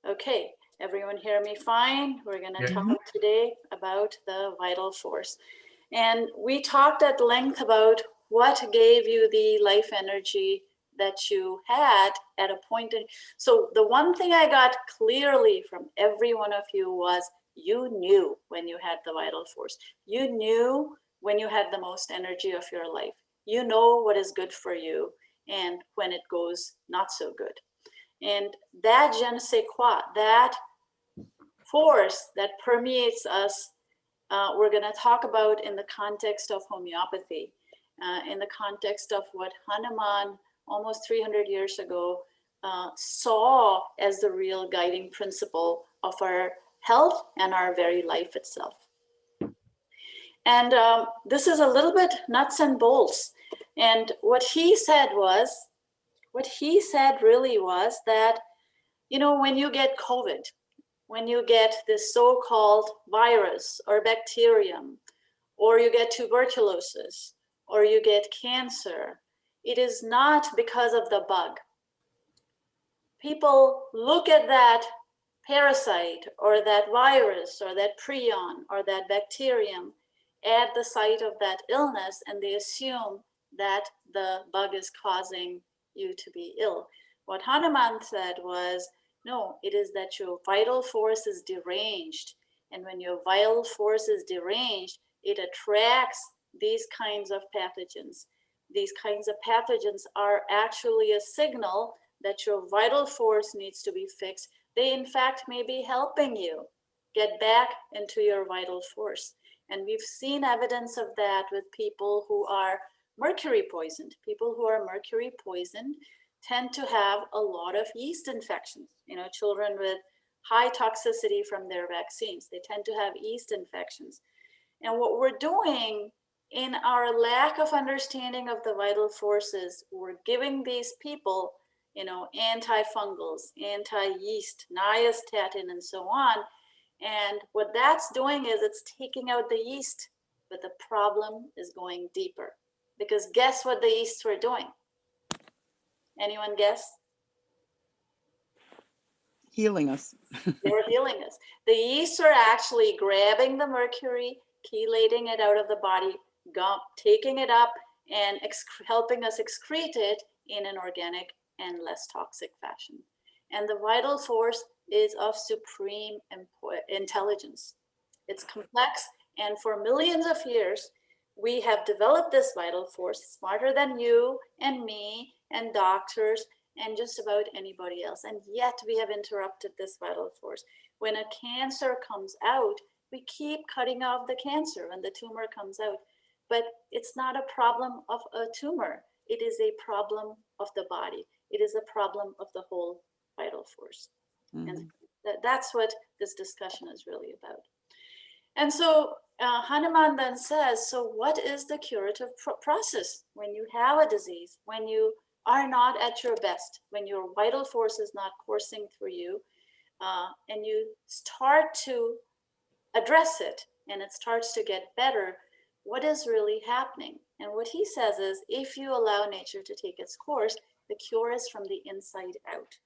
Okay, everyone hear me fine? We're going to talk today about the vital force. And we talked at length about what gave you the life energy that you had at a point in. So the one thing I got clearly from every one of you was you knew when you had the vital force. You knew when you had the most energy of your life. You know what is good for you and when it goes not so good. And that je ne sais quoi, that force that permeates us, we're going to talk about in the context of homeopathy, in the context of what Hahnemann almost 300 years ago saw as the real guiding principle of our health and our very life itself. And this is a little bit nuts and bolts. And what he said really was that, you know, when you get COVID, when you get this so-called virus or bacterium, or you get tuberculosis, or you get cancer, it is not because of the bug. People look at that parasite or that virus or that prion or that bacterium at the site of that illness, and they assume that the bug is causing you to be ill. What Hahnemann said was, no, it is that your vital force is deranged. And when your vital force is deranged, it attracts these kinds of pathogens. These kinds of pathogens are actually a signal that your vital force needs to be fixed. They, in fact, may be helping you get back into your vital force. And we've seen evidence of that with people who are mercury poisoned. People who are mercury poisoned tend to have a lot of yeast infections. You know, children with high toxicity from their vaccines, they tend to have yeast infections. And what we're doing in our lack of understanding of the vital forces, we're giving these people, you know, antifungals, anti-yeast, nystatin, and so on. And what that's doing is it's taking out the yeast, but the problem is going deeper. Because guess what the yeasts were doing? Anyone guess? Healing us. They were healing us. The yeasts are actually grabbing the mercury, chelating it out of the body, taking it up, and helping us excrete it in an organic and less toxic fashion. And the vital force is of supreme intelligence. It's complex, and for millions of years, we have developed this vital force, smarter than you and me and doctors and just about anybody else. And yet we have interrupted this vital force. When a cancer comes out, we keep cutting off the cancer when the tumor comes out. But it's not a problem of a tumor. It is a problem of the body. It is a problem of the whole vital force. And that's what this discussion is really about. And so Hahnemann then says, so what is the curative process when you have a disease, when you are not at your best, when your vital force is not coursing through you, and you start to address it and it starts to get better, what is really happening? And what he says is, if you allow nature to take its course, the cure is from the inside out.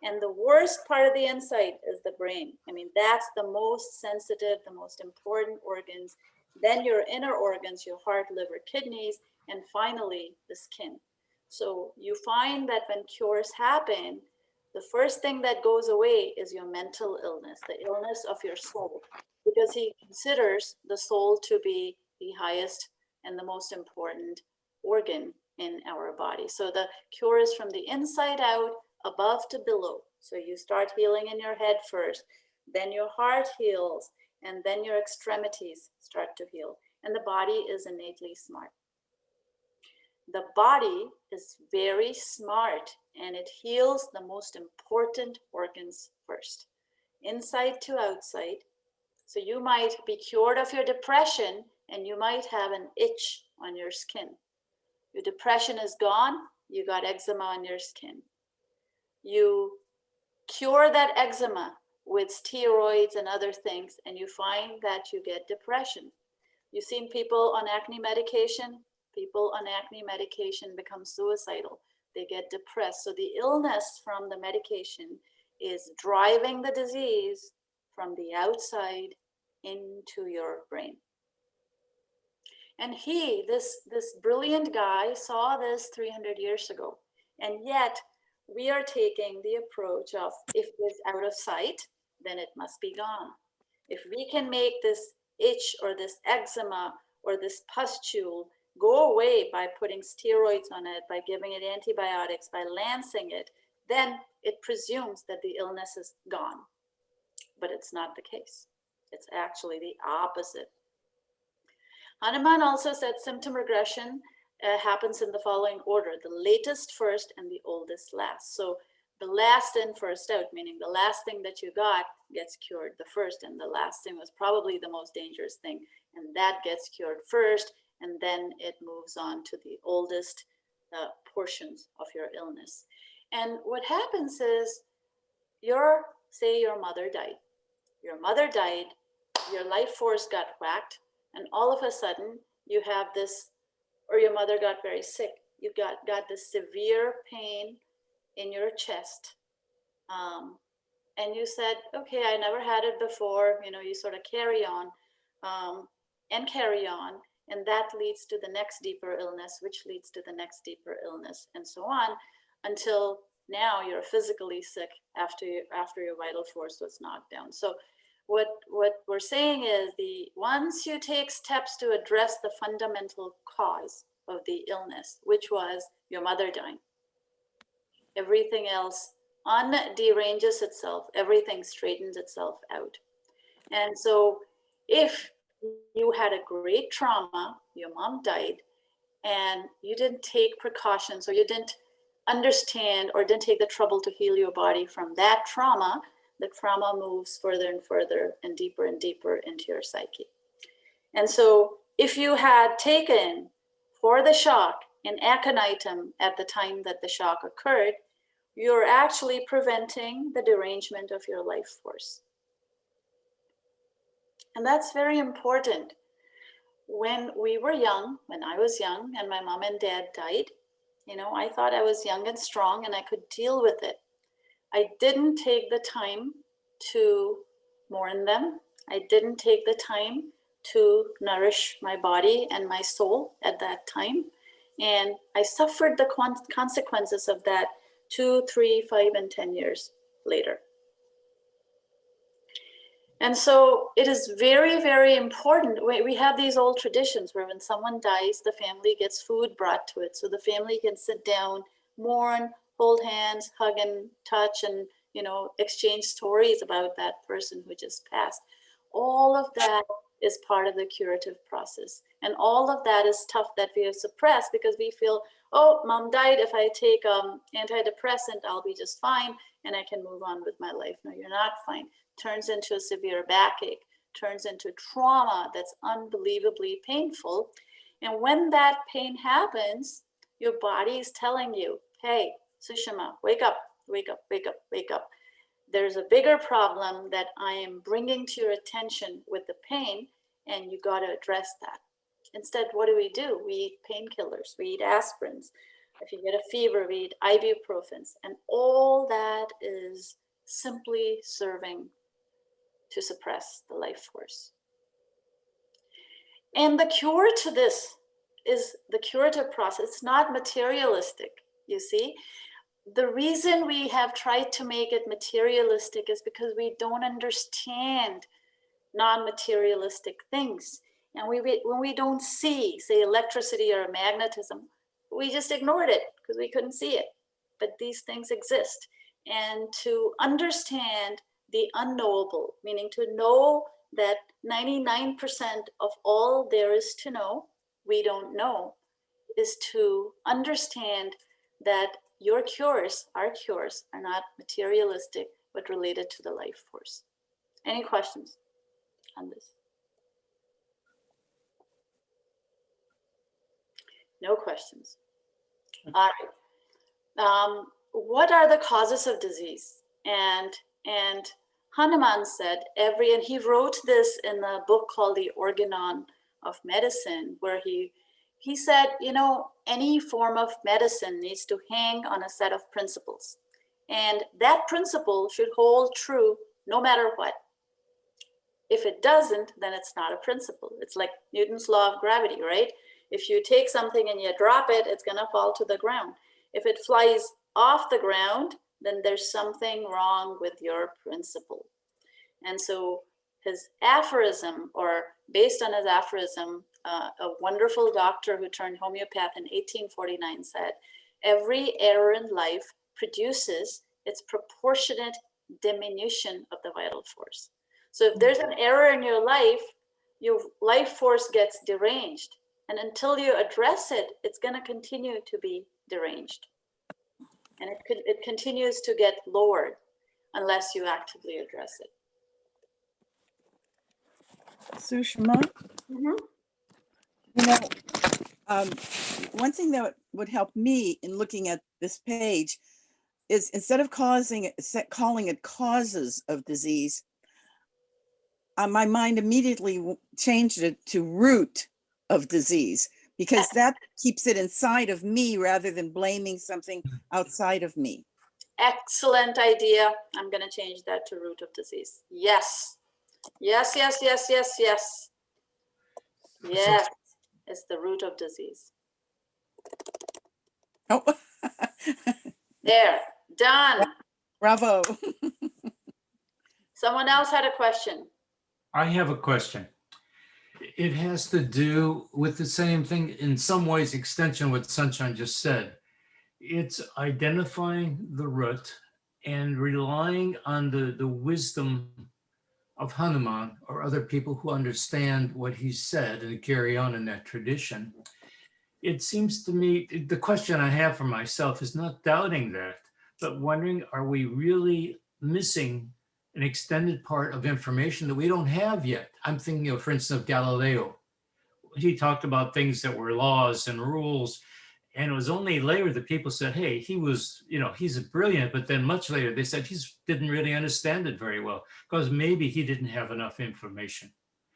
And the worst part of the inside is the brain. I mean, that's the most sensitive, the most important organs. Then your inner organs, your heart, liver, kidneys, and finally the skin. So you find that when cures happen, the first thing that goes away is your mental illness, the illness of your soul, because he considers the soul to be the highest and the most important organ in our body. So the cure is from the inside out, above to below. So you start healing in your head first, then your heart heals, and then your extremities start to heal. And the body is innately smart. The body is very smart, and it heals the most important organs first, inside to outside. So you might be cured of your depression, and you might have an itch on your skin. Your depression is gone, you got eczema on your skin. You cure that eczema with steroids and other things, and you find that you get depression. You've seen people on acne medication. People on acne medication become suicidal. They get depressed. So the illness from the medication is driving the disease from the outside into your brain. And this brilliant guy saw this 300 years ago. And yet we are taking the approach of, if it is out of sight, then it must be gone. If we can make this itch or this eczema or this pustule go away by putting steroids on it, by giving it antibiotics, by lancing it, then it presumes that the illness is gone. But it's not the case. It's actually the opposite. Hahnemanm also said symptom regression happens in the following order: the latest first and the oldest last. So the last in, first out, meaning the last thing that you got gets cured the first, and the last thing was probably the most dangerous thing, and that gets cured first, and then it moves on to the oldest portions of your illness. And what happens is, say your mother died. Your mother died, your life force got whacked, and all of a sudden you have this, or your mother got very sick. You got this severe pain in your chest. And you said, okay, I never had it before. You sort of carry on and carry on. And that leads to the next deeper illness, which leads to the next deeper illness, and so on, until now you're physically sick after your vital force was knocked down. So what we're saying is, once you take steps to address the fundamental cause of the illness, which was your mother dying, everything else deranges itself, everything straightens itself out. And so if you had a great trauma, your mom died, and you didn't take precautions, or you didn't understand or didn't take the trouble to heal your body from that trauma, the trauma moves further and further and deeper into your psyche. And so if you had taken for the shock an aconitum at the time that the shock occurred, you're actually preventing the derangement of your life force. And that's very important. When we were young, when I was young and my mom and dad died, I thought I was young and strong and I could deal with it. I didn't take the time to mourn them. I didn't take the time to nourish my body and my soul at that time. And I suffered the consequences of that 2, 3, 5, and 10 years later. And so it is very, very important. We have these old traditions where when someone dies, the family gets food brought to it, so the family can sit down, mourn, hold hands, hug and touch, and exchange stories about that person who just passed. All of that is part of the curative process. And all of that is stuff that we have suppressed because we feel, oh, mom died. If I take antidepressant, I'll be just fine and I can move on with my life. No, you're not fine. Turns into a severe backache, turns into trauma that's unbelievably painful. And when that pain happens, your body is telling you, hey, Sushma, wake up, wake up, wake up, wake up. There's a bigger problem that I am bringing to your attention with the pain, and you got to address that. Instead, what do? We eat painkillers, we eat aspirins. If you get a fever, we eat ibuprofens, and all that is simply serving to suppress the life force. And the cure to this is the curative process. It's not materialistic, you see. The reason we have tried to make it materialistic is because we don't understand non-materialistic things. And when we don't see, say, electricity or magnetism, we just ignored it because we couldn't see it. But these things exist. And to understand the unknowable, meaning to know that 99% of all there is to know, we don't know, is to understand that your cures, our cures, are not materialistic, but related to the life force. Any questions on this? No questions. All right. What are the causes of disease? And Hahnemanm said and he wrote this in a book called The Organism of Medicine, where he said, any form of medicine needs to hang on a set of principles. And that principle should hold true no matter what. If it doesn't, then it's not a principle. It's like Newton's law of gravity, right? If you take something and you drop it, it's going to fall to the ground. If it flies off the ground, then there's something wrong with your principle. And so his aphorism, or based on his aphorism, a wonderful doctor who turned homeopath in 1849 said, every error in life produces its proportionate diminution of the vital force. So if there's an error in your life force gets deranged. And until you address it, it's going to continue to be deranged. And it continues to get lowered unless you actively address it. Sushma, one thing that would help me in looking at this page is, instead of calling it causes of disease, my mind immediately changed it to root of disease, because that keeps it inside of me rather than blaming something outside of me. Excellent idea. I'm going to change that to root of disease. Yes. Yes, yes, yes, yes, yes. Yes, it's the root of disease. Oh, there, done. bravo. Someone else had a question. I have a question. It has to do with the same thing, in some ways, extension of what Sunshine just said. It's identifying the root and relying on the wisdom of Hahnemanm or other people who understand what he said and carry on in that tradition. It seems to me, the question I have for myself is not doubting that, but wondering, are we really missing an extended part of information that we don't have yet? I'm thinking of, for instance, of Galileo. He talked about things that were laws and rules. And it was only later that people said, hey, he was, he's brilliant. But then much later, they said he didn't really understand it very well, because maybe he didn't have enough information.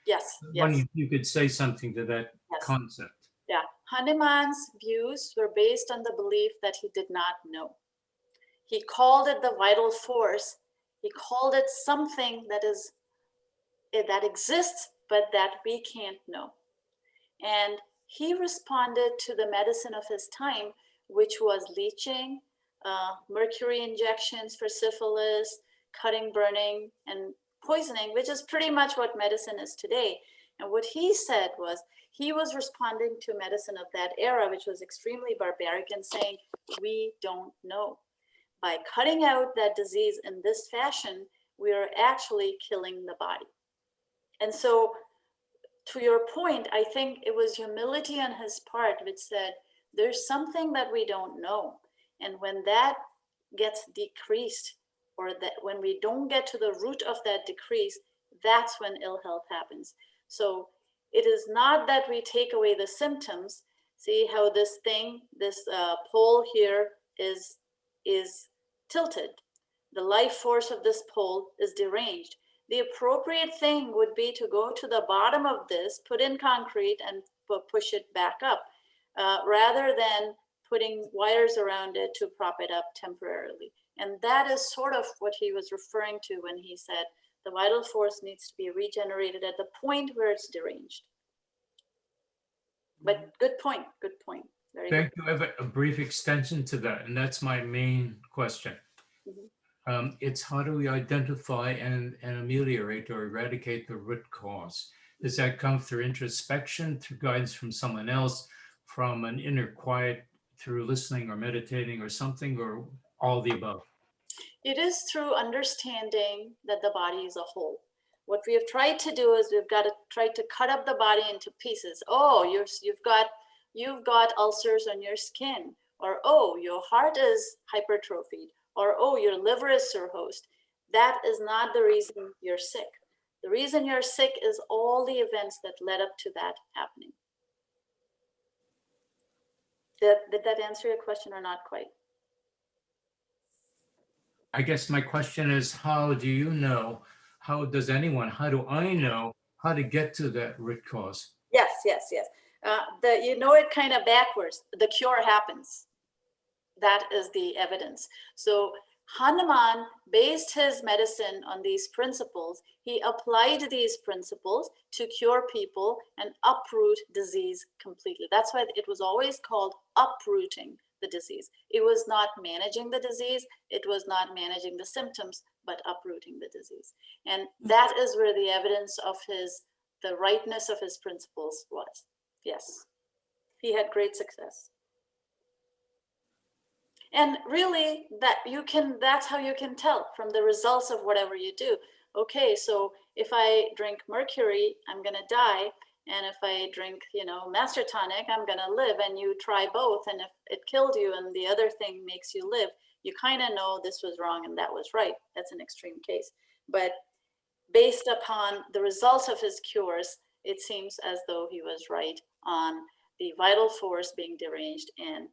Yes, yes. Wondering if you could say something to that concept. Yeah, Hahnemann's views were based on the belief that he did not know. He called it the vital force. He called it something that exists, but that we can't know. And he responded to the medicine of his time, which was leeching, mercury injections for syphilis, cutting, burning, and poisoning, which is pretty much what medicine is today. And what he said was, he was responding to medicine of that era, which was extremely barbaric, and saying, we don't know. By cutting out that disease in this fashion, we are actually killing the body. And so, to your point, I think it was humility on his part, which said, there's something that we don't know. And when that gets decreased, or that when we don't get to the root of that decrease, that's when ill health happens. So it is not that we take away the symptoms. See how this pole here is tilted. The life force of this pole is deranged. The appropriate thing would be to go to the bottom of this, put in concrete, and push it back up, rather than putting wires around it to prop it up temporarily. And that is sort of what he was referring to when he said the vital force needs to be regenerated at the point where it's deranged. But good point, good point. Very Thank good. you. I have a brief extension to that, and that's my main question. It's how do we identify and ameliorate or eradicate the root cause? Does that come through introspection, through guidance from someone else, from an inner quiet, through listening or meditating or something, or all the above? It is through understanding that the body is a whole. What we have tried to do is we've got to try to cut up the body into pieces. Oh, you've got ulcers on your skin, or oh, your heart is hypertrophied, or oh, your liver is cirrhosed. That is not the reason you're sick. The reason you're sick is all the events that led up to that happening. Did that answer your question or not quite? I guess my question is, how do you know? How does anyone? How do I know how to get to that root cause? Yes, yes, yes. You know it kind of backwards. The cure happens. That is the evidence. So Hahnemann based his medicine on these principles. He applied these principles to cure people and uproot disease completely. That's why it was always called uprooting the disease. It was not managing the disease, it was not managing the symptoms, but uprooting the disease. And that is where the evidence of the rightness of his principles was. Yes, he had great success. And really that's how you can tell from the results of whatever you do. Okay, so if I drink mercury, I'm gonna die. And if I drink, Master Tonic, I'm gonna live. And you try both, and if it killed you and the other thing makes you live, you kind of know this was wrong and that was right. That's an extreme case. But based upon the results of his cures, it seems as though he was right on the vital force being deranged and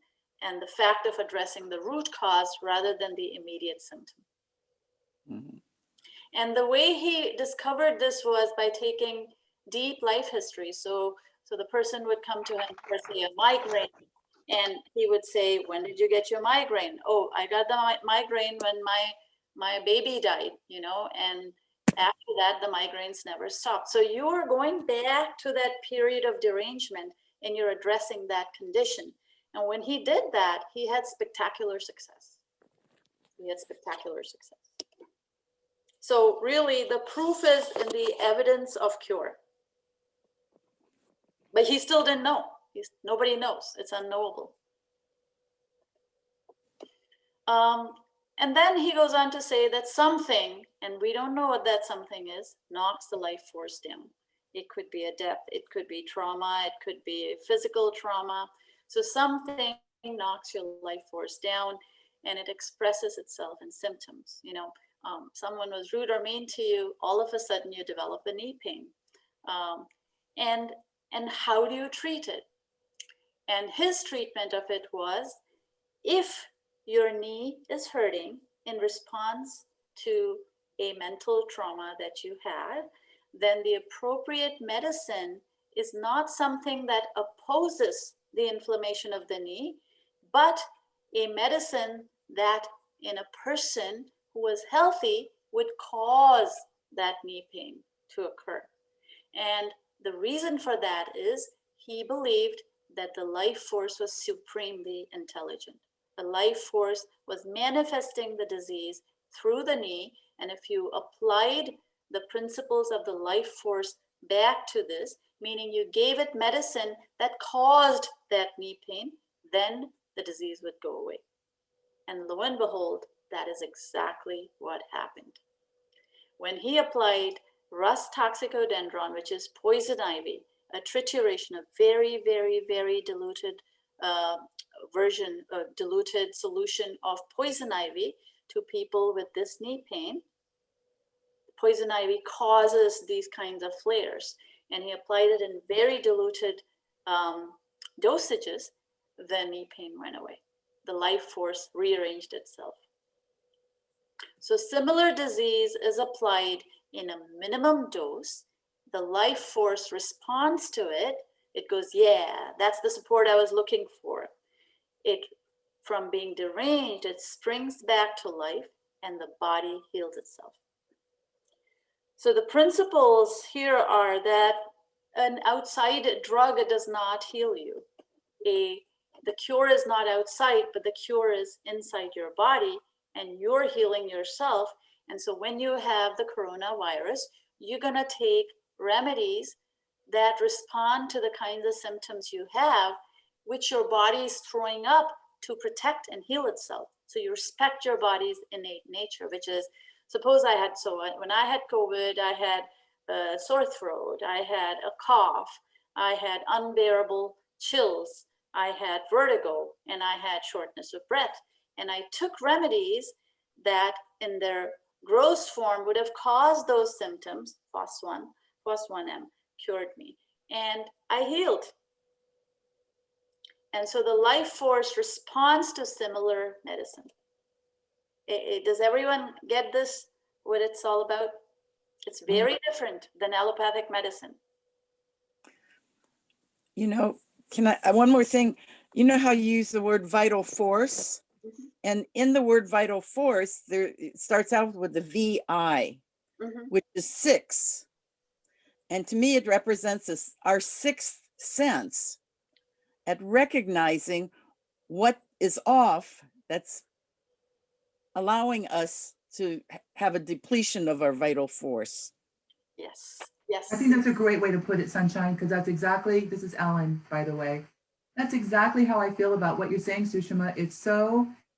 the fact of addressing the root cause rather than the immediate symptom. Mhm. And the way he discovered this was by taking deep life history. So the person would come to him for, say, a migraine, and he would say, when did you get your migraine? Oh, I got the migraine when my baby died, and after that, the migraines never stopped. So you're going back to that period of derangement and you're addressing that condition. And when he did that, he had spectacular success. So really, the proof is in the evidence of cure. But he still didn't know. Nobody knows. It's unknowable. And then he goes on to say that something, and we don't know what that something is, knocks the life force down. It could be a death, it could be trauma, it could be physical trauma. So something knocks your life force down, and it expresses itself in symptoms. Someone was rude or mean to you, all of a sudden you develop a knee pain. And how do you treat it? And his treatment of it was, if your knee is hurting in response to a mental trauma that you had, then the appropriate medicine is not something that opposes the inflammation of the knee, but a medicine that in a person who was healthy would cause that knee pain to occur. And the reason for that is he believed that the life force was supremely intelligent. The life force was manifesting the disease through the knee. And if you applied the principles of the life force back to this, meaning you gave it medicine that caused that knee pain, then the disease would go away. And lo and behold, that is exactly what happened. When he applied Rus toxicodendron, which is poison ivy, a trituration of very, very, very diluted diluted solution of poison ivy to people with this knee pain. Poison ivy causes these kinds of flares, and he applied it in very diluted dosages. The knee pain went away. The life force rearranged itself. So similar disease is applied in a minimum dose. The life force responds to it. It goes, yeah, that's the support I was looking for. It, from being deranged, it springs back to life and the body heals itself. So the principles here are that an outside drug does not heal you. The cure is not outside, but the cure is inside your body, and you're healing yourself. And so when you have the coronavirus, you're gonna take remedies that respond to the kinds of symptoms you have, which your body is throwing up to protect and heal itself. So you respect your body's innate nature, which is, suppose when I had COVID, I had a sore throat, I had a cough, I had unbearable chills, I had vertigo, and I had shortness of breath. And I took remedies that in their gross form would have caused those symptoms. FOS1M cured me, and I healed. And so the life force responds to similar medicine. Does everyone get this, what it's all about? It's very different than allopathic medicine. Can I, one more thing, how you use the word vital force? And in the word vital force, there it starts out with the VI, Mhm. which is 6. And to me, it represents our sixth sense at recognizing what is off that's allowing us to have a depletion of our vital force. Yes, yes. I think that's a great way to put it, Sunshine, because that's exactly, this is Ellen, by the way. That's exactly how I feel about what you're saying, Sushma.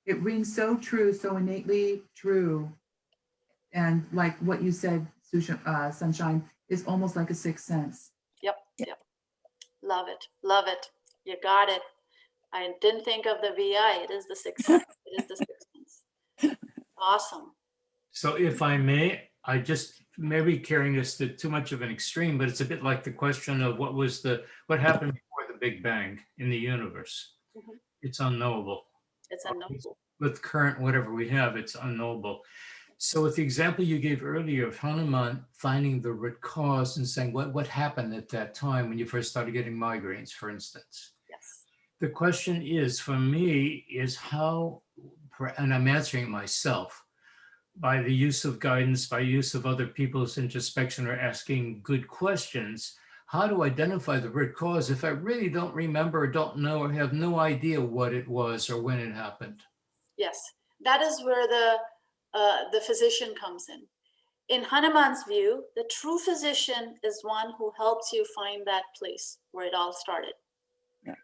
It rings so true, so innately true. And like what you said, Sunshine, is almost like a sixth sense. Yep, yep. Love it, love it. You got it. I didn't think of the VI. It is the sixth sense. It is the sixth sense. Awesome. So if I may, I just maybe carrying this to too much of an extreme, but it's a bit like the question of what happened before the Big Bang in the universe. Mhm. It's unknowable. It's unknowable. With current whatever we have, it's unknowable. So with the example you gave earlier of Hahnemann finding the root cause and saying what happened at that time when you first started getting migraines, for instance. Yes. The question is, for me, is how, and I'm answering it myself, by the use of guidance, by use of other people's introspection or asking good questions, how to identify the root cause if I really don't remember or don't know or have no idea what it was or when it happened. Yes. That is where the physician comes in. In Hahnemann's view, the true physician is one who helps you find that place where it all started. Yeah.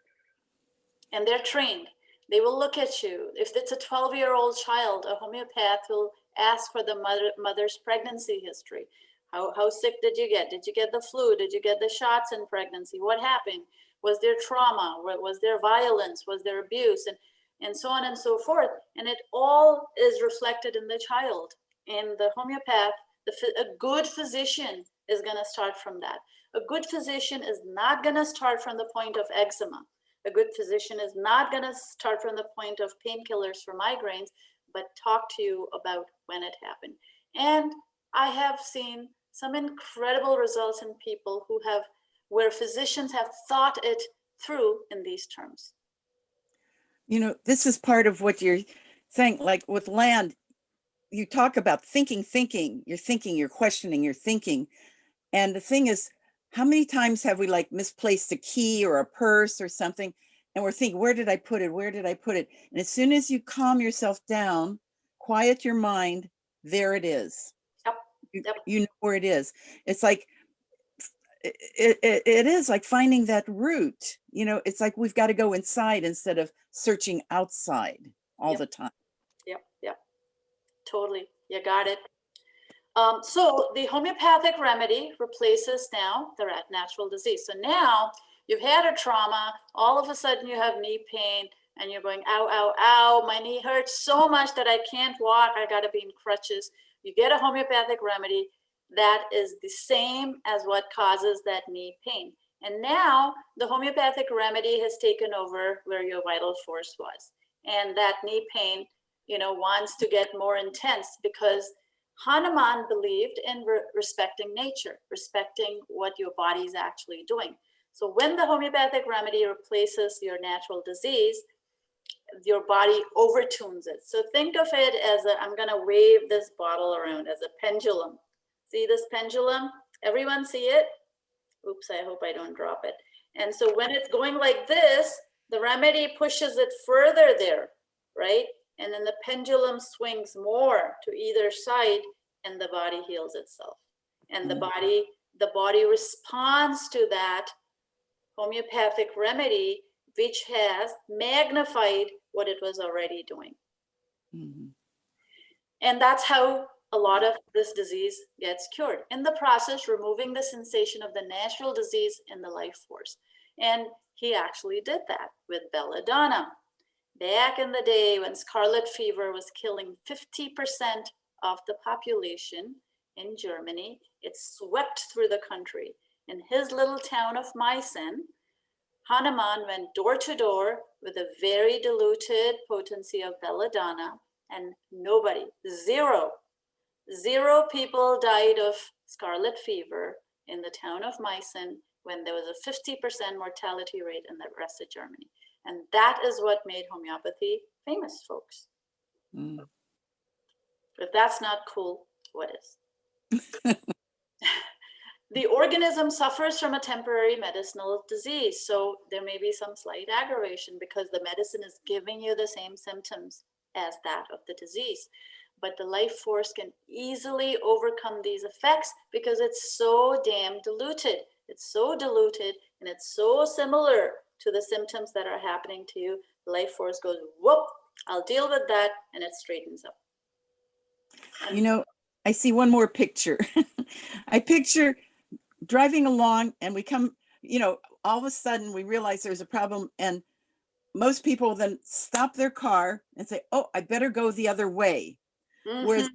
And they're trained. They will look at you. If it's a 12-year-old child, a homeopath will ask for the mother's pregnancy history. How sick did you get? Did you get the flu? Did you get the shots in pregnancy? What happened? Was there trauma? Was there violence? Was there abuse? And so on and so forth. And it all is reflected in the child. And the homeopath, a good physician is going to start from that. A good physician is not going to start from the point of eczema. A good physician is not going to start from the point of painkillers for migraines, but talk to you about when it happened. And I have seen some incredible results in people where physicians have thought it through in these terms. You know, this is part of what you're saying, like with land, you talk about thinking, you're questioning, you're thinking. And the thing is, how many times have we like misplaced a key or a purse or something? And we're thinking, where did I put it? Where did I put it? And as soon as you calm yourself down, quiet your mind, there it is. Yep. Yep. You know where it is. It's like, it is like finding that root. You know, it's like we've got to go inside instead of searching outside all the time. Yep. Totally. You got it. So the homeopathic remedy replaces now the natural disease. So now you've had a trauma, all of a sudden you have knee pain and you're going, ow, ow, ow, my knee hurts so much that I can't walk, I gotta be in crutches. You get a homeopathic remedy that is the same as what causes that knee pain. And now the homeopathic remedy has taken over where your vital force was. And that knee pain, wants to get more intense because Hahnemann believed in respecting nature, respecting what your body is actually doing. So when the homeopathic remedy replaces your natural disease, your body overtunes it. So think of it as I'm going to wave this bottle around as a pendulum. See this pendulum? Everyone see it? Oops, I hope I don't drop it. And so when it's going like this, the remedy pushes it further there, right? And then the pendulum swings more to either side and the body heals itself. And the body responds to that homeopathic remedy, which has magnified what it was already doing. Mm-hmm. And that's how a lot of this disease gets cured. In the process, removing the sensation of the natural disease in the life force. And he actually did that with belladonna. Back in the day when scarlet fever was killing 50% of the population in Germany, it swept through the country. In his little town of Meissen, Hahnemann went door to door with a very diluted potency of belladonna, and nobody, zero people died of scarlet fever in the town of Meissen when there was a 50% mortality rate in the rest of Germany. And that is what made homeopathy famous, folks. Mm. If that's not cool, what is? The organism suffers from a temporary medicinal disease, so there may be some slight aggravation because the medicine is giving you the same symptoms as that of the disease. But the life force can easily overcome these effects because it's so damn diluted. It's so diluted and it's so similar to the symptoms that are happening to you. The life force goes, whoop, I'll deal with that, and it straightens up. And You know, I see one more picture. I picture driving along and we come, you know, all of a sudden we realize there's a problem, and most people then stop their car and say, oh, I better go the other way. Whereas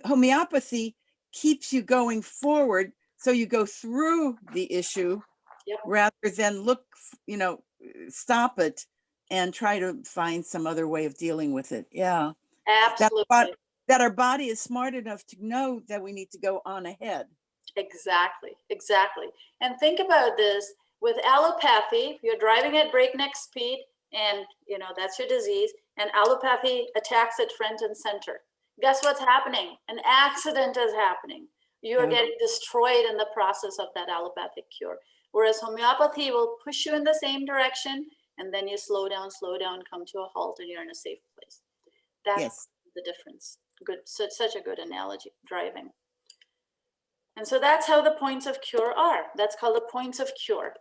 homeopathy keeps you going forward, so you go through the issue. Yep. Rather than look, you know, stop it and try to find some other way of dealing with it. Yeah. absolutely. That our body is smart enough to know that we need to go on ahead. Exactly, exactly. And think about this, with allopathy, you're driving at breakneck speed and you know that's your disease, and allopathy attacks it front and center. Guess what's happening? An accident is happening. You're Yeah. getting destroyed in the process of that allopathic cure. Whereas homeopathy will push you in the same direction, and then you slow down, come to a halt, and you're in a safe place. That's Yes. the difference. Good, such a good analogy, driving. And so that's how the points of cure are. That's called the points of cure.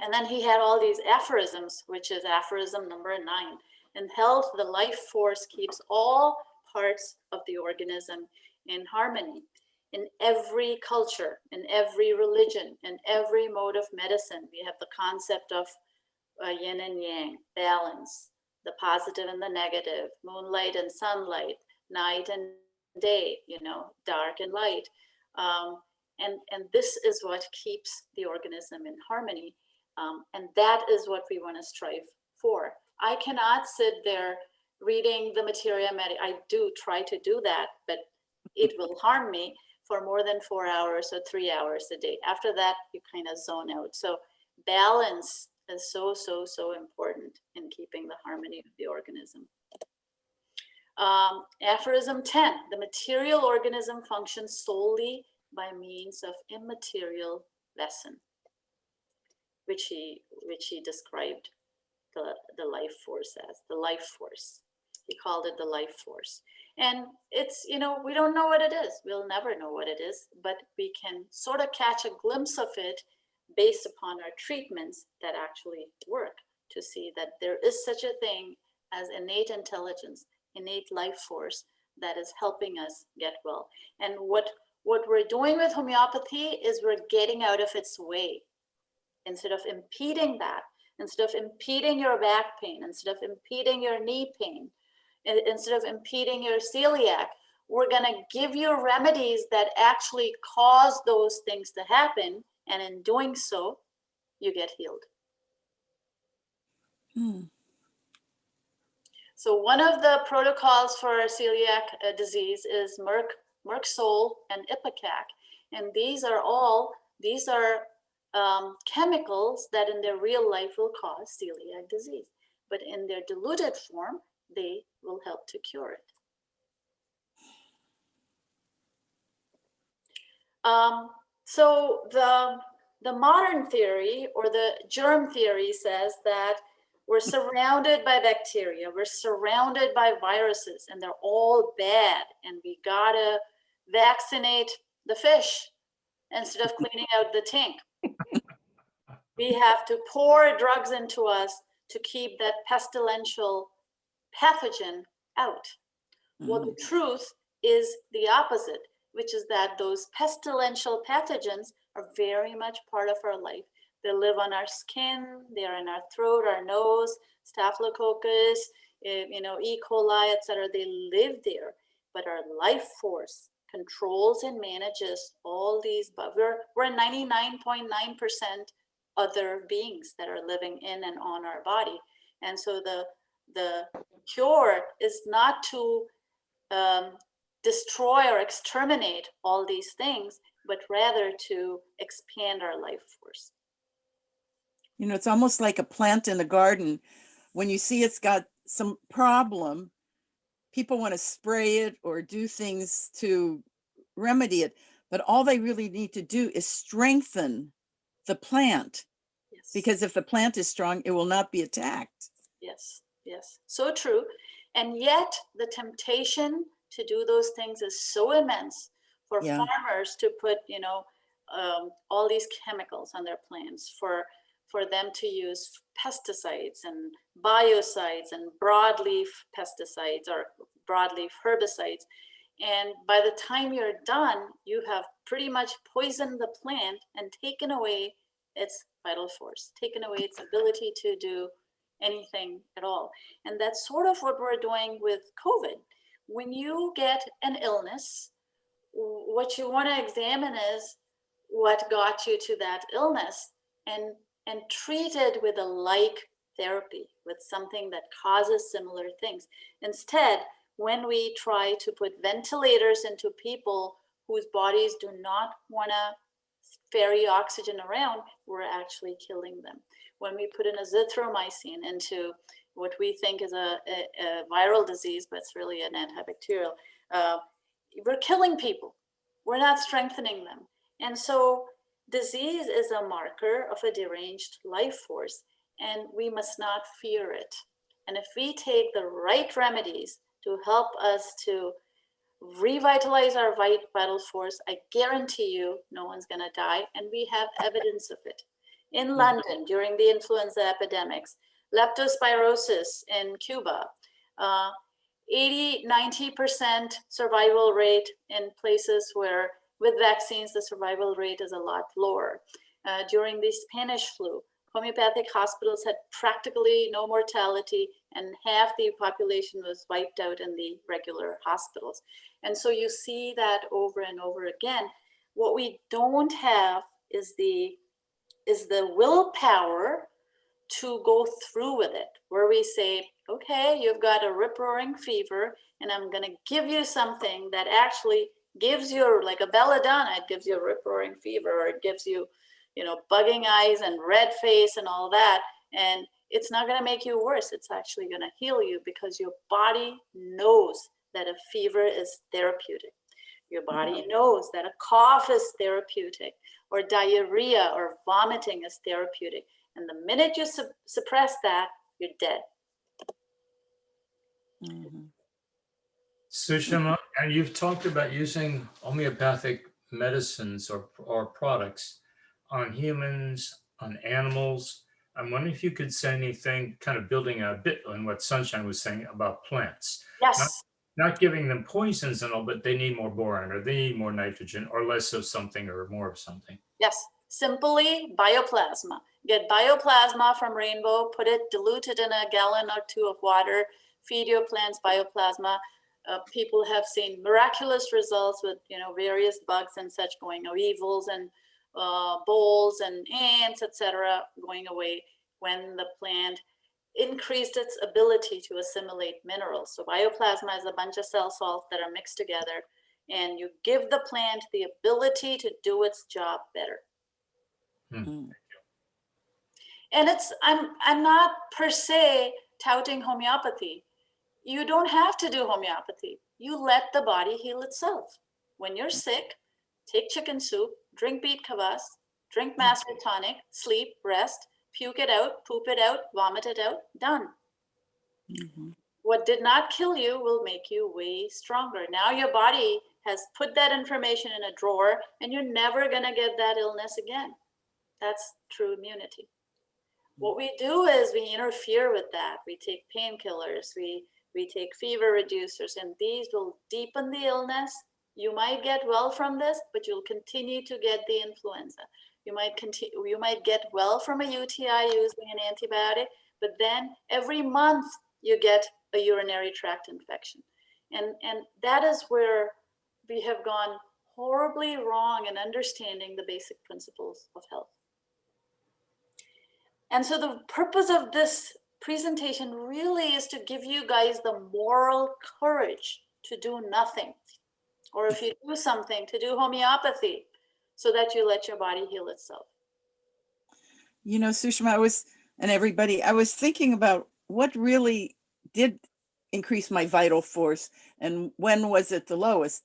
And then he had all these aphorisms, which is aphorism number 9. In health, the life force keeps all parts of the organism in harmony. In every culture, in every religion, in every mode of medicine, we have the concept of yin and yang, balance, the positive and the negative, moonlight and sunlight, night and day, you know, dark and light. And this is what keeps the organism in harmony. And that is what we want to strive for. I cannot sit there reading the materia medica. I do try to do that, but it will harm me for more than 4 hours or 3 hours a day. After that, you kind of zone out. So balance is so, so, so important in keeping the harmony of the organism. Aphorism 10, the material organism functions solely by means of immaterial lesson, which he described the life force as the life force. He called it the life force. And it's, you know, we don't know what it is. We'll never know what it is, but we can sort of catch a glimpse of it based upon our treatments that actually work, to see that there is such a thing as innate intelligence, innate life force that is helping us get well. And what we're doing with homeopathy is we're getting out of its way. Instead of impeding that, instead of impeding your back pain, instead of impeding your knee pain, instead of impeding your celiac, we're going to give you remedies that actually cause those things to happen. And in doing so, you get healed. So one of the protocols for celiac disease is Merck Sol and Ipecac. And these are chemicals that in their real life will cause celiac disease. But in their diluted form, they will help to cure it. So the modern theory, or the germ theory, says that we're surrounded by bacteria, we're surrounded by viruses, and they're all bad, and we gotta vaccinate the fish instead of cleaning out the tank. We have to pour drugs into us to keep that pestilential pathogen out. Well, the truth is the opposite, which is that those pestilential pathogens are very much part of our life. They live on our skin, they're in our throat, our nose, staphylococcus, you know, E. coli, etc. They live there, but our life force controls and manages all these. But we're 99.9% other beings that are living in and on our body. And so the cure is not to destroy or exterminate all these things, but rather to expand our life force. You know, it's almost like a plant in a garden. When you see it's got some problem, people want to spray it or do things to remedy it, but all they really need to do is strengthen the plant, Yes. because if the plant is strong, it will not be attacked. Yes, yes, so true. And yet the temptation to do those things is so immense for Yeah. farmers to put, all these chemicals on their plants, for them to use pesticides and biocides and broadleaf pesticides or broadleaf herbicides. And by the time you're done, you have pretty much poisoned the plant and taken away its vital force, taken away its ability to do anything at all. And that's sort of what we're doing with COVID. When you get an illness, what you want to examine is what got you to that illness, and treat it with a like therapy, with something that causes similar things. Instead, when we try to put ventilators into people whose bodies do not want to ferry oxygen around, we're actually killing them. When we put an azithromycin into what we think is a viral disease, but it's really an antibacterial, we're killing people. We're not strengthening them. And so disease is a marker of a deranged life force, and we must not fear it. And if we take the right remedies to help us to revitalize our vital force, I guarantee you no one's going to die, and we have evidence of it. In London, during the influenza epidemics, leptospirosis in Cuba, 80–90% survival rate in places where with vaccines the survival rate is a lot lower. During the Spanish flu, homeopathic hospitals had practically no mortality, and half the population was wiped out in the regular hospitals. And so you see that over and over again. What we don't have is the willpower to go through with it, where we say, okay, you've got a rip-roaring fever, and I'm going to give you something that actually gives you, like a belladonna, it gives you a rip-roaring fever, or it gives you, bugging eyes and red face and all that. And it's not going to make you worse. It's actually going to heal you, because your body knows that a fever is therapeutic. Your body knows that a cough is therapeutic, or diarrhea or vomiting is therapeutic. And the minute you suppress that, you're dead. Mhm. Sushma, and you've talked about using homeopathic medicines or products on humans, on animals. I'm wondering if you could say anything, kind of building a bit on what Sunshine was saying about plants. Yes. Not giving them poisons and all, but they need more boron, or they need more nitrogen, or less of something, or more of something. Yes. Simply bioplasma. Get bioplasma from rainbow, put it, dilute it in a gallon or two of water, feed your plants bioplasma. People have seen miraculous results with, various bugs and such going, weevils and voles and ants, etc., going away when the plant increased its ability to assimilate minerals. So bioplasma is a bunch of cell salts that are mixed together, and you give the plant the ability to do its job better. Mm. And I'm not per se touting homeopathy. You don't have to do homeopathy. You let the body heal itself. When you're sick, take chicken soup, drink beet kvass, drink master tonic, sleep, rest, puke it out, poop it out, vomit it out, done. Mhm. What did not kill you will make you way stronger. Now your body has put that information in a drawer, and you're never going to get that illness again. That's true immunity. What we do is we interfere with that. We take painkillers, we take fever reducers, and these will deepen the illness. You might get well from this, but you'll continue to get the influenza. You might get well from a UTI using an antibiotic, but then every month you get a urinary tract infection. And that is where we have gone horribly wrong in understanding the basic principles of health. And so the purpose of this presentation really is to give you guys the moral courage to do nothing. Or if you do something, to do homeopathy, so that you let your body heal itself. Sushma, I was thinking about what really did increase my vital force. And when was it the lowest?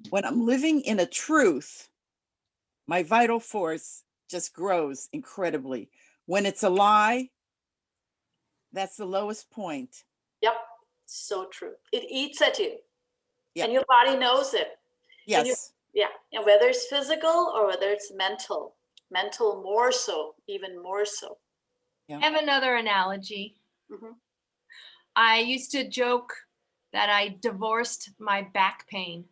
When I'm living in a truth, my vital force just grows incredibly. When it's a lie, that's the lowest point. Yep, so true. It eats at you. Yep. And your body knows it. Yes. Yeah, and whether it's physical or whether it's mental more so, even more so. Yeah. I have another analogy. Mhm. I used to joke that I divorced my back pain.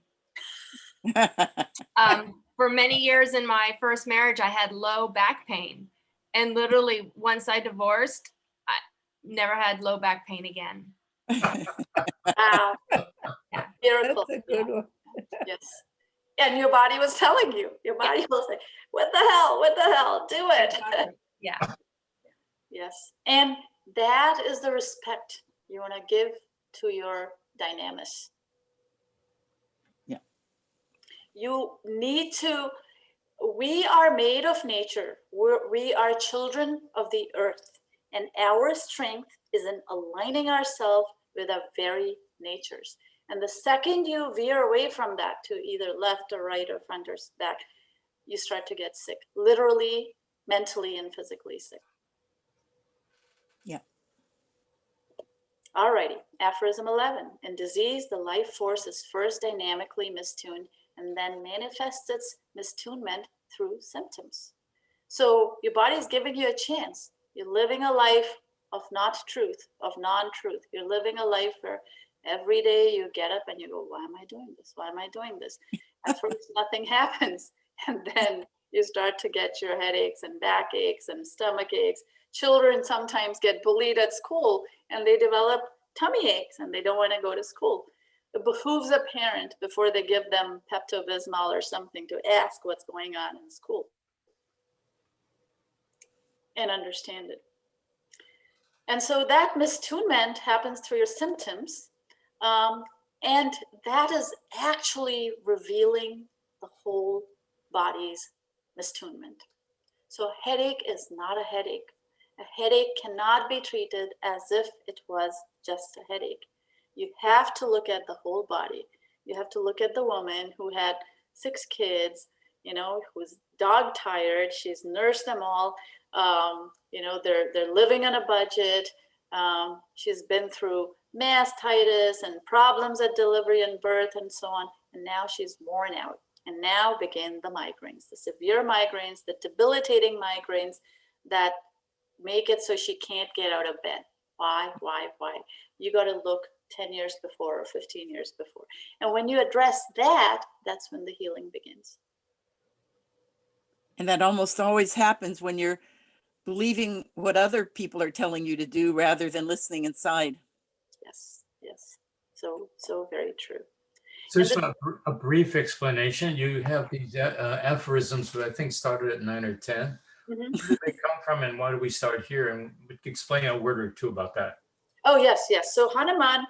For many years in my first marriage, I had low back pain. And literally, once I divorced, I never had low back pain again. Wow. Yeah. Miracle. That's a good one. Yes. And your body was telling you, your body was like, what the hell, do it. Exactly. Yeah. Yes. And that is the respect you want to give to your dynamis. Yeah. You need to, we are made of nature. We are children of the earth. And our strength is in aligning ourselves with our very natures. And the second you veer away from that to either left or right or front or back, you start to get sick, literally, mentally, and physically sick. Yeah. Alrighty, aphorism 11. In disease, the life force is first dynamically mistuned and then manifests its mistunement through symptoms. So your body is giving you a chance. You're living a life of not truth, of non-truth. You're living a life where every day you get up and you go, why am I doing this? Why am I doing this? At first, nothing happens. And then you start to get your headaches and backaches and stomach aches. Children sometimes get bullied at school and they develop tummy aches and they don't want to go to school. It behooves a parent before they give them Pepto-Bismol or something to ask what's going on in school and understand it. And so that mistunement happens through your symptoms. And that is actually revealing the whole body's mistunement. So headache is not a headache. A headache cannot be treated as if it was just a headache. You have to look at the whole body. You have to look at the woman who had 6 kids, who's dog tired. She's nursed them all. They're living on a budget. She's been through mastitis and problems at delivery and birth and so on. And now she's worn out. And now begin the migraines, the severe migraines, the debilitating migraines that make it so she can't get out of bed. Why? You got to look 10 years before or 15 years before. And when you address that, that's when the healing begins. And that almost always happens when you're believing what other people are telling you to do rather than listening inside. Yes. So very true. So just a brief explanation. You have these aphorisms that I think started at 9 or 10. Mhm. Where do they come from and why do we start here? And explain a word or two about that. Oh, yes. So Hahnemanm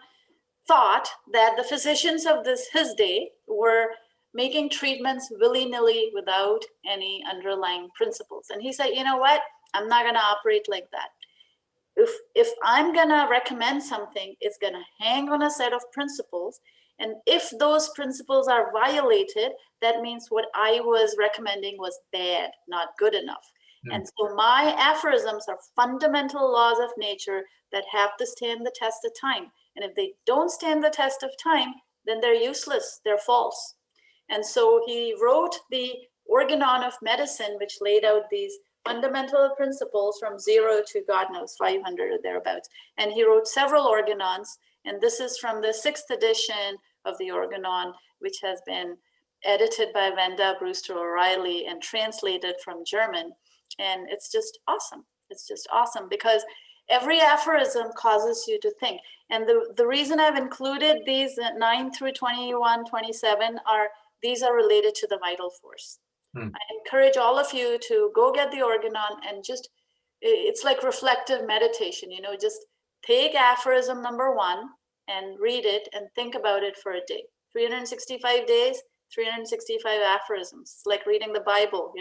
thought that the physicians of his day were making treatments willy-nilly without any underlying principles. And he said, you know what? I'm not going to operate like that. If I'm going to recommend something, it's going to hang on a set of principles. And if those principles are violated, that means what I was recommending was bad, not good enough. And so my aphorisms are fundamental laws of nature that have to stand the test of time. And if they don't stand the test of time, then they're useless, they're false. And so he wrote the Organon of Medicine, which laid out these fundamental principles from 0 to God knows 500 or thereabouts. And he wrote several organons. And this is from the 6th edition of the Organon, which has been edited by Wenda Brewster O'Reilly and translated from German. And it's just awesome. It's just awesome because every aphorism causes you to think. And the reason I've included these 9 through 21, 27 these are related to the vital force. I encourage all of you to go get the Organon and it's like reflective meditation, just take aphorism number 1 and read it and think about it for a day. 365 days, 365 aphorisms. It's like reading the Bible,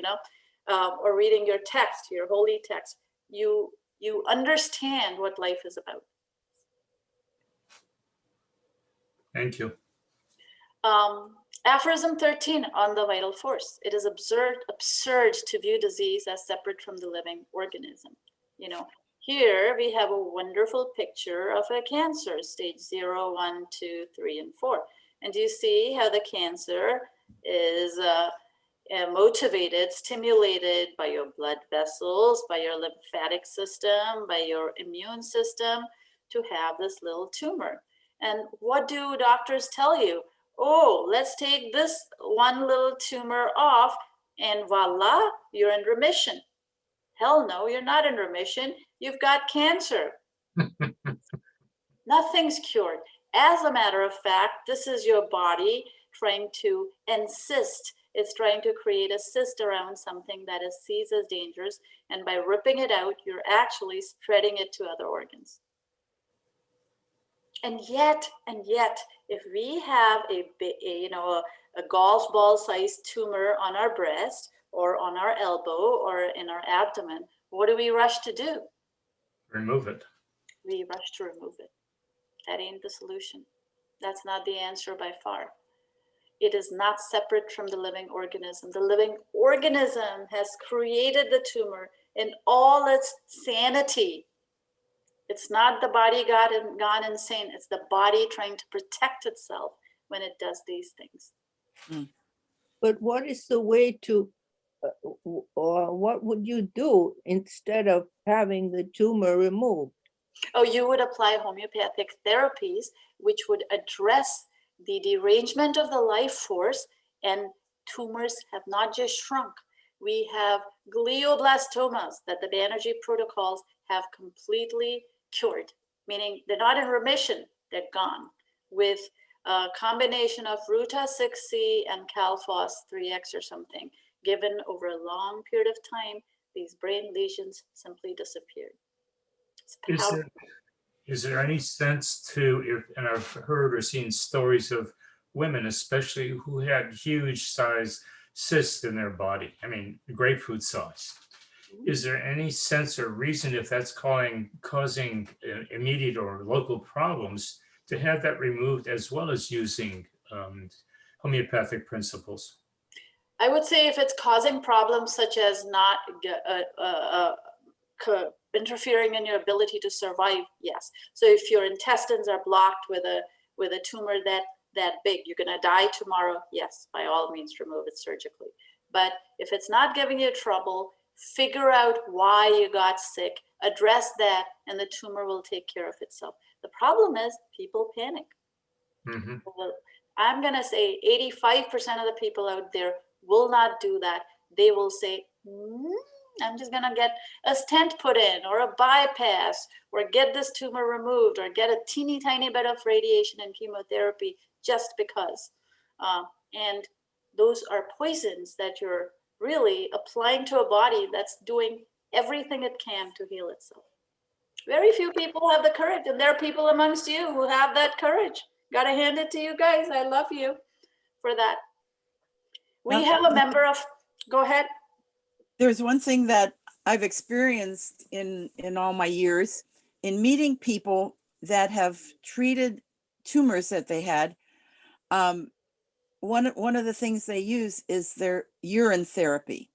or reading your text, your holy text. You understand what life is about. Thank you. Aphorism 13 on the vital force. It is absurd to view disease as separate from the living organism. You know, here we have a wonderful picture of a cancer, stage 0, 1, 2, 3, and 4. And you see how the cancer is motivated, stimulated by your blood vessels, by your lymphatic system, by your immune system to have this little tumor. And what do doctors tell you? Oh, let's take this one little tumor off and voila, you're in remission. Hell no, you're not in remission. You've got cancer. Nothing's cured. As a matter of fact, this is your body trying to insist. It's trying to create a cyst around something that it sees as dangerous. And by ripping it out, you're actually spreading it to other organs. And yet, if we have a golf ball sized tumor on our breast or on our elbow or in our abdomen, what do we rush to do? Remove it. We rush to remove it. That ain't the solution. That's not the answer by far. It is not separate from the living organism. The living organism has created the tumor in all its sanity. It's not the body gone insane. It's the body trying to protect itself when it does these things. But what is the way to, or what would you do instead of having the tumor removed? Oh, you would apply homeopathic therapies, which would address the derangement of the life force, and tumors have not just shrunk. We have glioblastomas that the Banerjee protocols have completely cured, meaning they're not in remission, they're gone, with a combination of Ruta 6C and Calphos 3X or something. Given over a long period of time, these brain lesions simply disappeared. Is there any sense to, and I've heard or seen stories of women, especially who had huge size cysts in their body, I mean, grapefruit size. Is there any sense or reason if that's causing immediate or local problems to have that removed as well as using homeopathic principles? I would say if it's causing problems such as not interfering in your ability to survive, yes. So if your intestines are blocked with a tumor that big, you're gonna die tomorrow, yes, by all means remove it surgically. But if it's not giving you trouble, figure out why you got sick, address that, and the tumor will take care of itself. The problem is people panic. Mm-hmm. I'm gonna say 85% of the people out there will not do that. They will say, I'm just gonna get a stent put in or a bypass or get this tumor removed or get a teeny tiny bit of radiation and chemotherapy just because. And those are poisons that you're really applying to a body that's doing everything it can to heal itself. Very few people have the courage, and there are people amongst you who have that courage. Gotta hand it to you guys. I love you for that. We have a member of, go ahead. There's one thing that I've experienced in all my years in meeting people that have treated tumors that they had. One of the things they use is their urine therapy.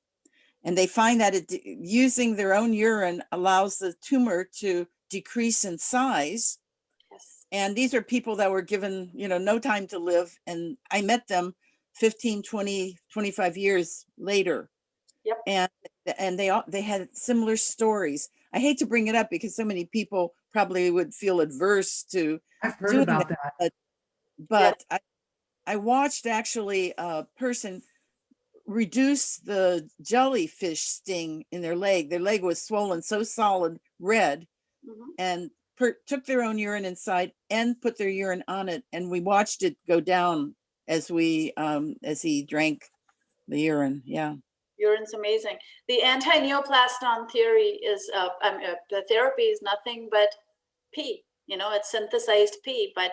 And they find that using their own urine allows the tumor to decrease in size. Yes. And these are people that were given, no time to live. And I met them 15, 20, 25 years later. Yep. And they had similar stories. I hate to bring it up because so many people probably would feel adverse to I've heard doing about that. But I watched actually a person reduce the jellyfish sting in their leg. Their leg was swollen so solid red, and took their own urine inside and put their urine on it, and we watched it go down as he drank the urine. Yeah. Urine's amazing. The anti-neoplaston theory is, the therapy is nothing but pee. It's synthesized pee, but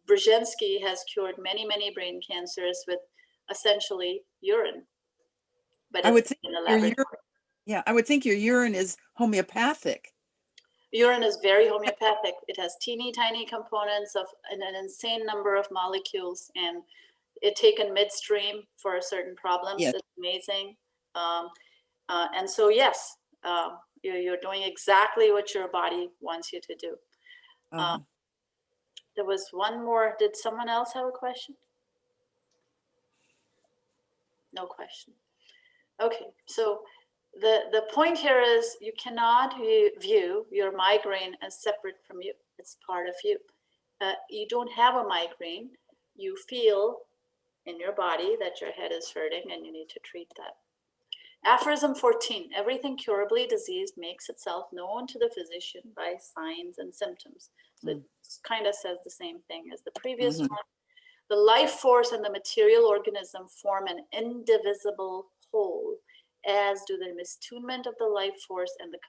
Brzezinski has cured many, many brain cancers with essentially urine. But I would think in a laboratory. I would think your urine is homeopathic. Urine is very homeopathic. It has teeny tiny components of an insane number of molecules, and it taken midstream for certain problems. Yes. It's amazing. And so, yes, you're doing exactly what your body wants you to do. Uh-huh. There was one more. Did someone else have a question? No question. Okay, so the point here is you cannot view your migraine as separate from you. It's part of you. You don't have a migraine. You feel in your body that your head is hurting and you need to treat that. Aphorism 14, everything curably diseased makes itself known to the physician by signs and symptoms. So it kind of says the same thing as the previous one. The life force and the material organism form an indivisible whole, as do the mistunement of the life force and the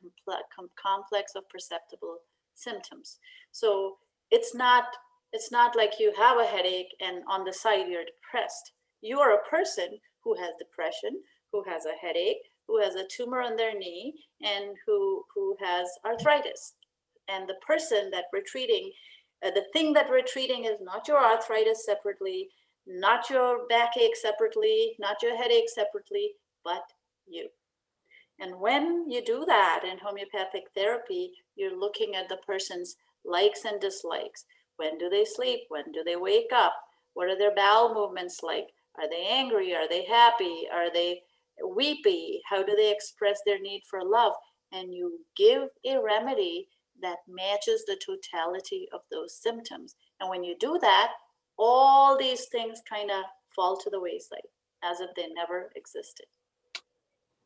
complex of perceptible symptoms. So it's not like you have a headache and on the side you're depressed. You are a person who has depression, who has a headache, who has a tumor on their knee, and who has arthritis. And the person that we're treating, the thing that we're treating is not your arthritis separately, not your backache separately, not your headache separately, but you. And when you do that in homeopathic therapy, you're looking at the person's likes and dislikes. When do they sleep? When do they wake up? What are their bowel movements like? Are they angry? Are they happy? Are they weepy? How do they express their need for love? And you give a remedy that matches the totality of those symptoms. And when you do that, all these things kind of fall to the wayside as if they never existed.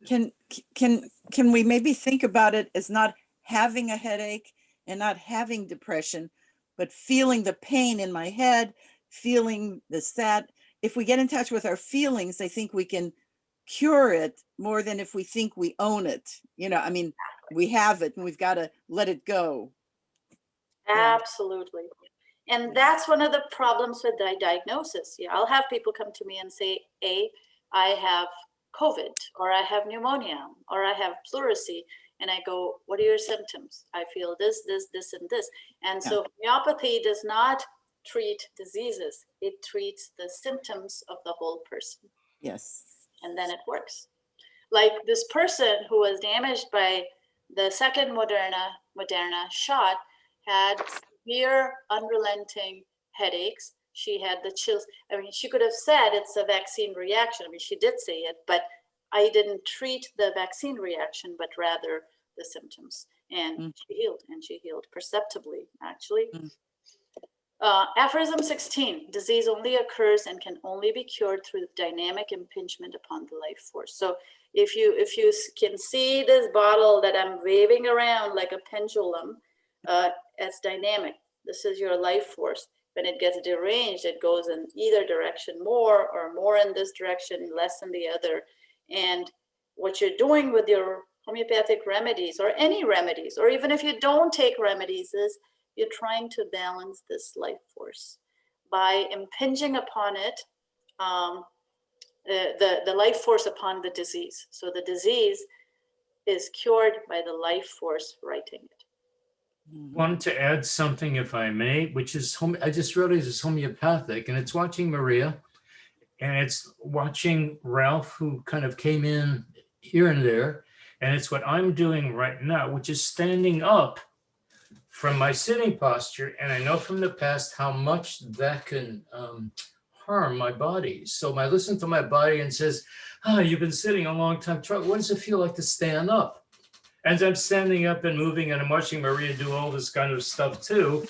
Can we maybe think about it as not having a headache and not having depression, but feeling the pain in my head, feeling the sad? If we get in touch with our feelings, I think we can cure it more than if we think we own it. You know, I mean, we have it and we've got to let it go. Absolutely. And that's one of the problems with the diagnosis. Yeah, I'll have people come to me and say, I have COVID, or I have pneumonia, or I have pleurisy. And I go, what are your symptoms? I feel this, this, this, and this. And so homeopathy does not treat diseases. It treats the symptoms of the whole person. Yes. And then it works. Like this person who was damaged by the second Moderna shot had severe unrelenting headaches. She had the chills. I mean, she could have said it's a vaccine reaction. I mean, she did say it, but I didn't treat the vaccine reaction, but rather the symptoms. And she healed perceptibly, actually. Aphorism 16, disease only occurs and can only be cured through dynamic impingement upon the life force. So if you can see this bottle that I'm waving around like a pendulum, it's dynamic. This is your life force. When it gets deranged, it goes in either direction, more in this direction, less in the other. And what you're doing with your homeopathic remedies, or any remedies, or even if you don't take remedies, is you're trying to balance this life force by impinging upon it, the life force upon the disease. So the disease is cured by the life force righting it. Wanted to add something, if I may, which is I just realized it's homeopathic, and it's watching Maria, and it's watching Ralph, who kind of came in here and there, and it's what I'm doing right now, which is standing up from my sitting posture. And I know from the past how much that can harm my body. So I listen to my body and says, you've been sitting a long time. What does it feel like to stand up? And I'm standing up and moving, and I'm watching Maria do all this kind of stuff too.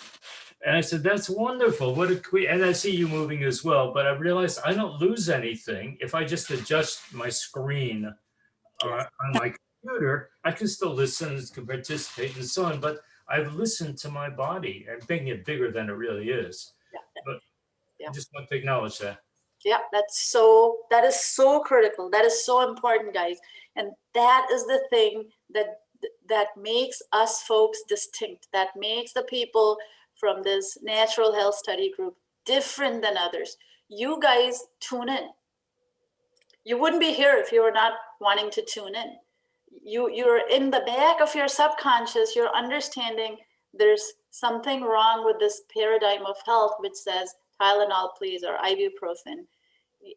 And I said, that's wonderful. And I see you moving as well. But I realized I don't lose anything if I just adjust my screen on my computer. I can still listen, can participate, and so on. But I've listened to my body and making it bigger than it really is. But I just want to acknowledge that. Yeah, that is so critical. That is so important, guys. And that is the thing that makes us folks distinct, that makes the people from this natural health study group different than others. You guys tune in. You wouldn't be here if you were not wanting to tune in. you're in the back of your subconscious, you're understanding there's something wrong with this paradigm of health, which says Tylenol, please, or ibuprofen.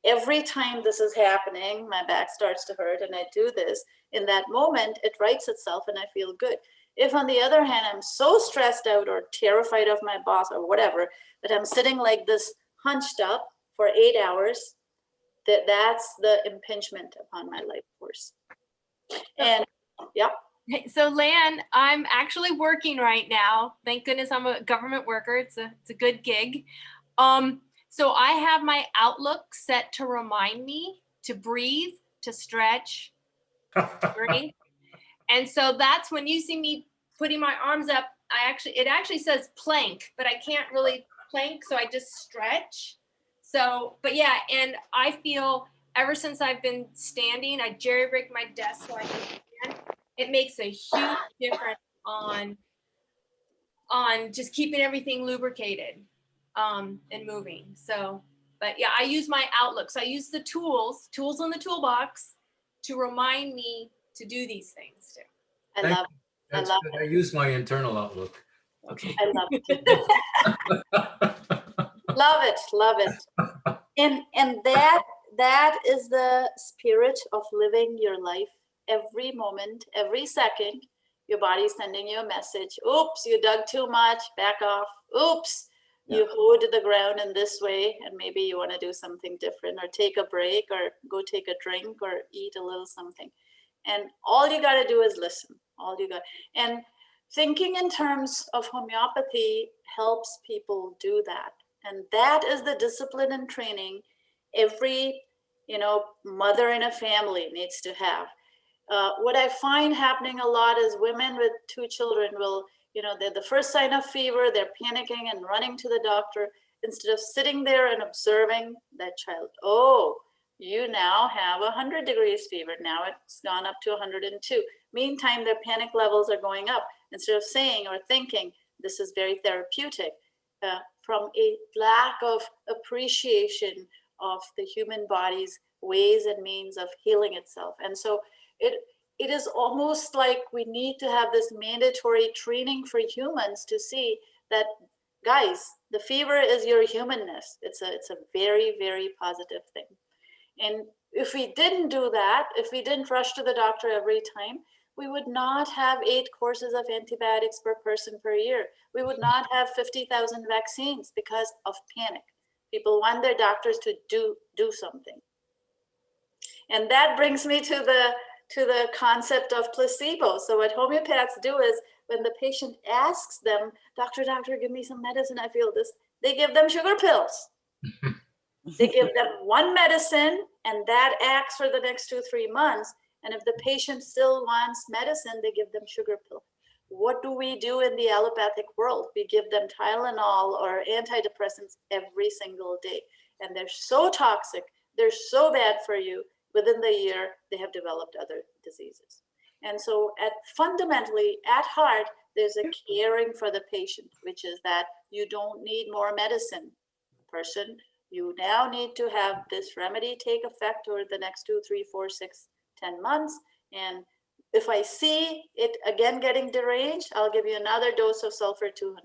Every time this is happening, my back starts to hurt and I do this. In that moment, it rights itself and I feel good. If on the other hand, I'm so stressed out or terrified of my boss or whatever, that I'm sitting like this hunched up for 8 hours, that's the impingement upon my life force. And yeah. Hey, so Lan, I'm actually working right now. Thank goodness I'm a government worker. It's a good gig. So I have my Outlook set to remind me to breathe, to stretch, breathe. And so that's when you see me putting my arms up, it actually says plank, but I can't really plank, so I just stretch. So, but yeah, and I feel ever since I've been standing, I jerry-rigged my desk so I can stand. It makes a huge difference on just keeping everything lubricated and moving. So, but yeah, I use my Outlook. So I use the tools in the toolbox to remind me to do these things too. I love That's love good. I use my internal Outlook. Okay. I love it. Love it. And that is the spirit of living your life. Every moment, every second, your body's sending you a message. Oops, you dug too much, back off. Oops, you hoed the ground in this way, and maybe you want to do something different, or take a break, or go take a drink, or eat a little something. And all you got to do is listen. All you got. And thinking in terms of homeopathy helps people do that. And that is the discipline and training every, mother in a family needs to have. What I find happening a lot is women with 2 children will, they're the first sign of fever, they're panicking and running to the doctor instead of sitting there and observing that child. Oh, you now have 100 degrees fever. Now it's gone up to 102. Meantime, their panic levels are going up. Instead of saying or thinking, this is very therapeutic, from a lack of appreciation of the human body's ways and means of healing itself. And so it is almost like we need to have this mandatory training for humans to see that, guys, the fever is your humanness. It's a very, very positive thing. And if we didn't do that, if we didn't rush to the doctor every time, we would not have 8 courses of antibiotics per person per year. We would not have 50,000 vaccines because of panic. People want their doctors to do something. And that brings me to the concept of placebo. So what homeopaths do is when the patient asks them, doctor, give me some medicine, I feel this, they give them sugar pills. They give them one medicine and that acts for the next 2-3 months. And if the patient still wants medicine, they give them sugar pill. What do we do in the allopathic world? We give them Tylenol or antidepressants every single day. And they're so toxic, they're so bad for you. Within the year, they have developed other diseases. And so fundamentally, at heart, there's a caring for the patient, which is that you don't need more medicine, person. You now need to have this remedy take effect over the next 2, 3, 4, 6, 10 months. And if I see it again getting deranged, I'll give you another dose of sulfur 200,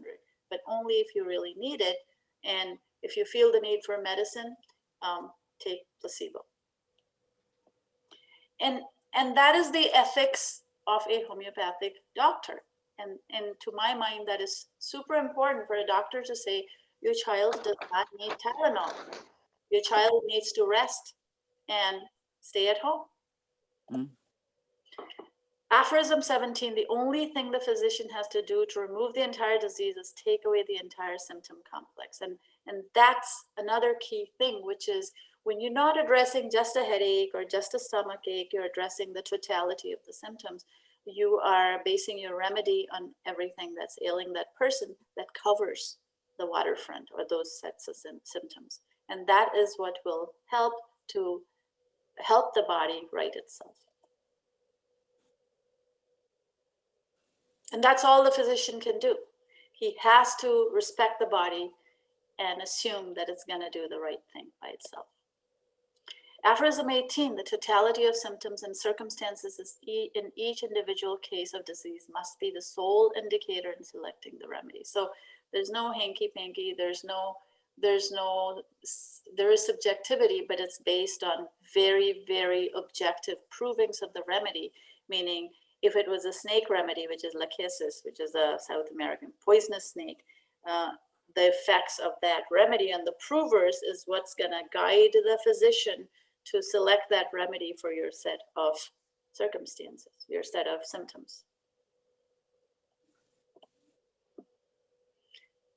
but only if you really need it. And if you feel the need for medicine, take placebo. And that is the ethics of a homeopathic doctor. And to my mind, that is super important for a doctor to say, your child does not need Tylenol. Your child needs to rest and stay at home. Mm. Aphorism 17, the only thing the physician has to do to remove the entire disease is take away the entire symptom complex. And that's another key thing, which is when you're not addressing just a headache or just a stomach ache, you're addressing the totality of the symptoms. You are basing your remedy on everything that's ailing that person that covers the waterfront or those sets of symptoms. And that is what will help the body right itself. And that's all the physician can do. He has to respect the body and assume that it's going to do the right thing by itself. Aphorism 18, the totality of symptoms and circumstances in each individual case of disease must be the sole indicator in selecting the remedy. So there's no hanky-panky, there is subjectivity, but it's based on very, very objective provings of the remedy, meaning if it was a snake remedy, which is lachesis, which is a South American poisonous snake, the effects of that remedy and the provers is what's going to guide the physician to select that remedy for your set of circumstances, your set of symptoms.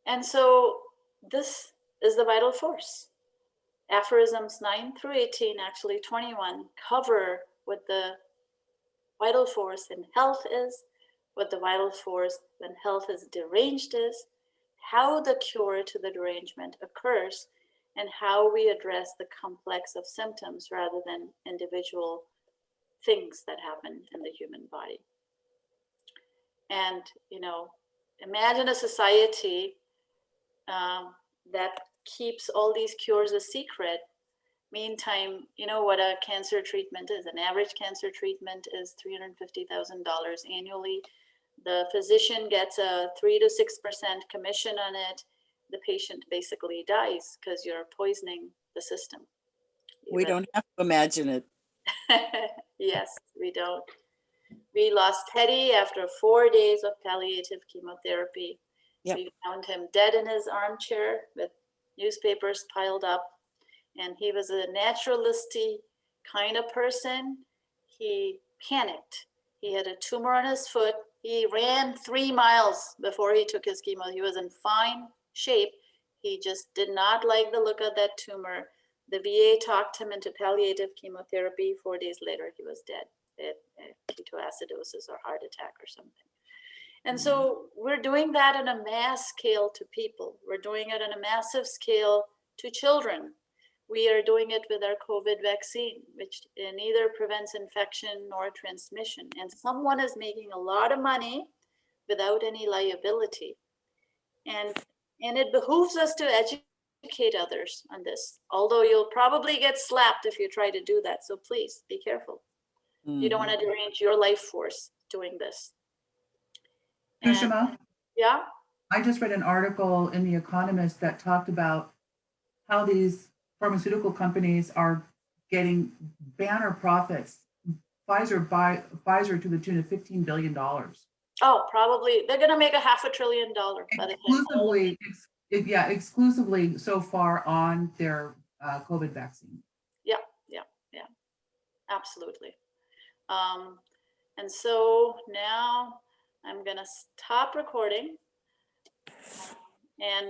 And so this is the vital force. Aphorisms 9 through 18, actually 21, cover what the vital force in health is, what the vital force when health is deranged is, how the cure to the derangement occurs, and how we address the complex of symptoms rather than individual things that happen in the human body. And, imagine a society that keeps all these cures a secret. Meantime, you know what a cancer treatment is. An average cancer treatment is $350,000 annually. The physician gets a 3 to 6% commission on it. The patient basically dies because you're poisoning the system. We don't have to imagine it. Yes, we don't. We lost Teddy after 4 days of palliative chemotherapy. Yep. We found him dead in his armchair with newspapers piled up. And he was a naturalistic kind of person. He panicked. He had a tumor on his foot. He ran 3 miles before he took his chemo. He was in fine shape. He just did not like the look of that tumor. The VA talked him into palliative chemotherapy. 4 days later, he was dead. Ketoacidosis or heart attack or something. And so we're doing that on a mass scale to people. We're doing it on a massive scale to children. We are doing it with our COVID vaccine, which neither prevents infection nor transmission. And someone is making a lot of money without any liability. And it behooves us to educate others on this, although you'll probably get slapped if you try to do that. So please be careful. You don't want to derange your life force doing this. And, Sushma, yeah. I just read an article in The Economist that talked about how these pharmaceutical companies are getting banner profits. Pfizer to the tune of $15 billion. Oh, probably. They're going to make $500 billion by the time. Exclusively so far on their COVID vaccine. Yeah. Absolutely. And so now I'm going to stop recording and